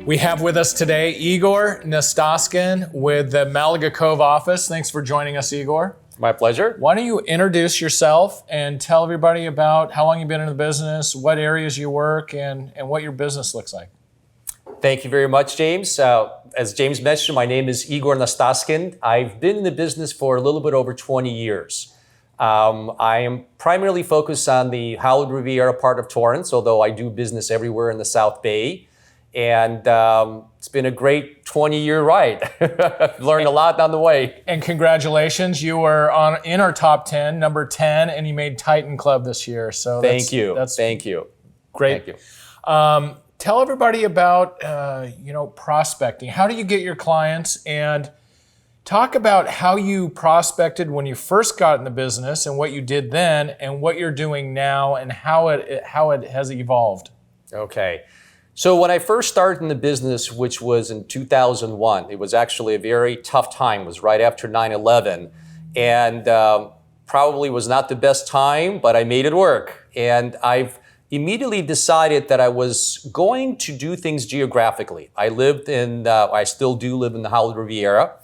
We have with us today Igor Nastaskin with the Malaga Cove office. Thanks for joining us, Igor. My pleasure. Why don't you introduce yourself and tell everybody about how long you've been in the business, what areas you work, and what your business looks like. Thank you very much, James. As James mentioned, my name is Igor Nastaskin. I've been in the business for a little bit over 20 years. I am primarily focused on the Hollywood Riviera part of Torrance, although I do business everywhere in the South Bay. And it's been a great 20-year ride. I've learned a lot on the way. And congratulations, you were in our top 10, number 10, and you made Titan Club this year. So Thank you. That's Thank you. Great. Thank you. Tell everybody about prospecting. How do you get your clients? And talk about how you prospected when you first got in the business and what you did then and what you're doing now and how it has evolved. Okay. So when I first started in the business, which was in 2001, it was actually a very tough time. It was right after 9/11, and probably was not the best time, but I made it work. And I've immediately decided that I was going to do things geographically. I still do live in the Hollywood Riviera,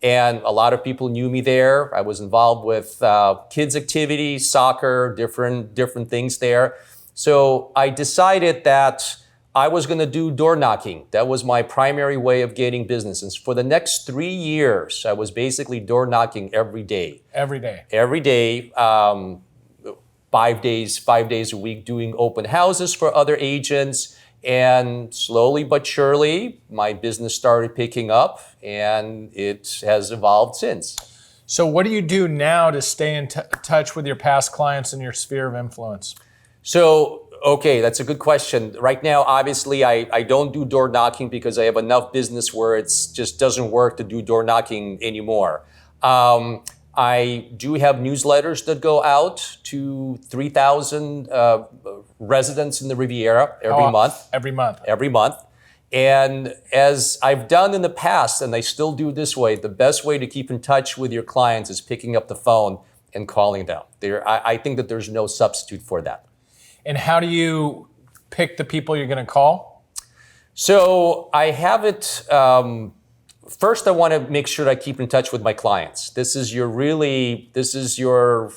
and a lot of people knew me there. I was involved with kids' activities, soccer, different things there. So I decided that I was going to do door knocking. That was my primary way of getting business. And for the next 3 years, I was basically door knocking every day. Every day. Every day, 5 days a week, doing open houses for other agents. And slowly but surely, my business started picking up, and it has evolved since. So what do you do now to stay in touch with your past clients and your sphere of influence? Okay, that's a good question. Right now, obviously, I don't do door knocking because I have enough business where it just doesn't work to do door knocking anymore. I do have newsletters that go out to 3,000 residents in the Riviera every month. Every month. Every month. And as I've done in the past, and I still do this way, the best way to keep in touch with your clients is picking up the phone and calling them. I think that there's no substitute for that. And how do you pick the people you're going to call? So I have it, first I want to make sure that I keep in touch with my clients. This is your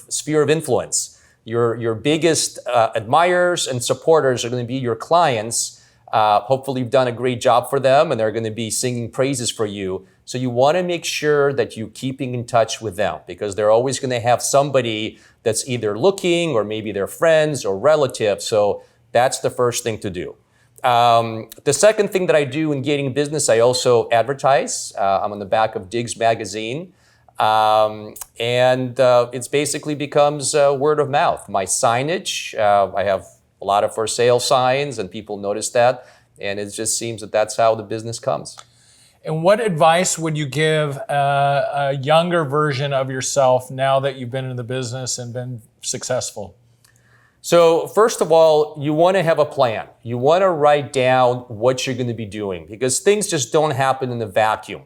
sphere of influence. Your biggest admirers and supporters are going to be your clients. Hopefully you've done a great job for them and they're going to be singing praises for you. So you want to make sure that you're keeping in touch with them because they're always going to have somebody that's either looking or maybe their friends or relatives. So that's the first thing to do. The second thing that I do in getting business, I also advertise. I'm on the back of Diggs magazine. And it's basically becomes word of mouth. My signage, I have a lot of for sale signs and people notice that. And it just seems that that's how the business comes. And what advice would you give a younger version of yourself now that you've been in the business and been successful? So first of all, you want to have a plan. You want to write down what you're going to be doing because things just don't happen in a vacuum.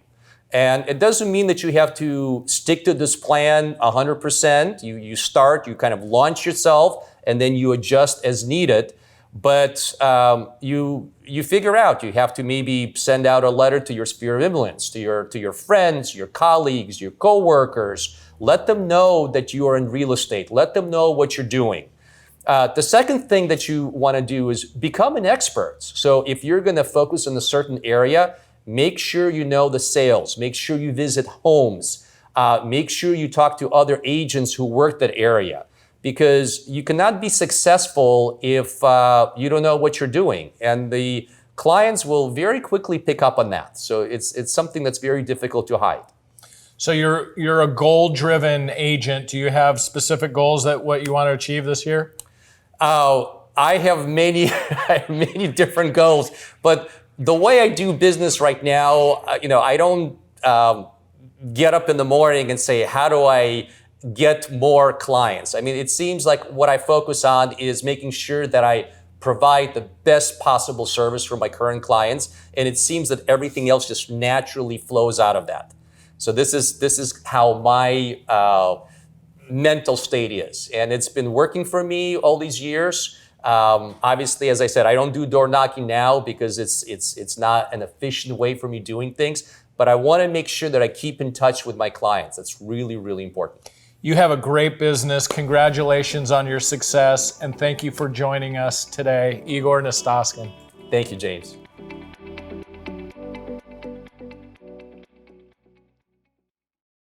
And it doesn't mean that you have to stick to this plan 100%. You start, you kind of launch yourself, and then you adjust as needed. But you figure out, you have to maybe send out a letter to your sphere of influence, to your friends, your colleagues, your coworkers. Let them know that you are in real estate. Let them know what you're doing. The second thing that you want to do is become an expert. So if you're going to focus on a certain area, make sure you know the sales. Make sure you visit homes. Make sure you talk to other agents who work that area. Because you cannot be successful if you don't know what you're doing. And the clients will very quickly pick up on that. So it's something that's very difficult to hide. So you're a goal-driven agent. Do you have specific goals that what you want to achieve this year? I have many different goals. But the way I do business right now, I don't get up in the morning and say, how do I get more clients? I mean, it seems like what I focus on is making sure that I provide the best possible service for my current clients. And it seems that everything else just naturally flows out of that. So this is how my mental state is. And it's been working for me all these years. Obviously, as I said, I don't do door knocking now because it's not an efficient way for me doing things, but I want to make sure that I keep in touch with my clients. That's really, really important. You have a great business. Congratulations on your success, and thank you for joining us today, Igor Nastaskin. Thank you, James.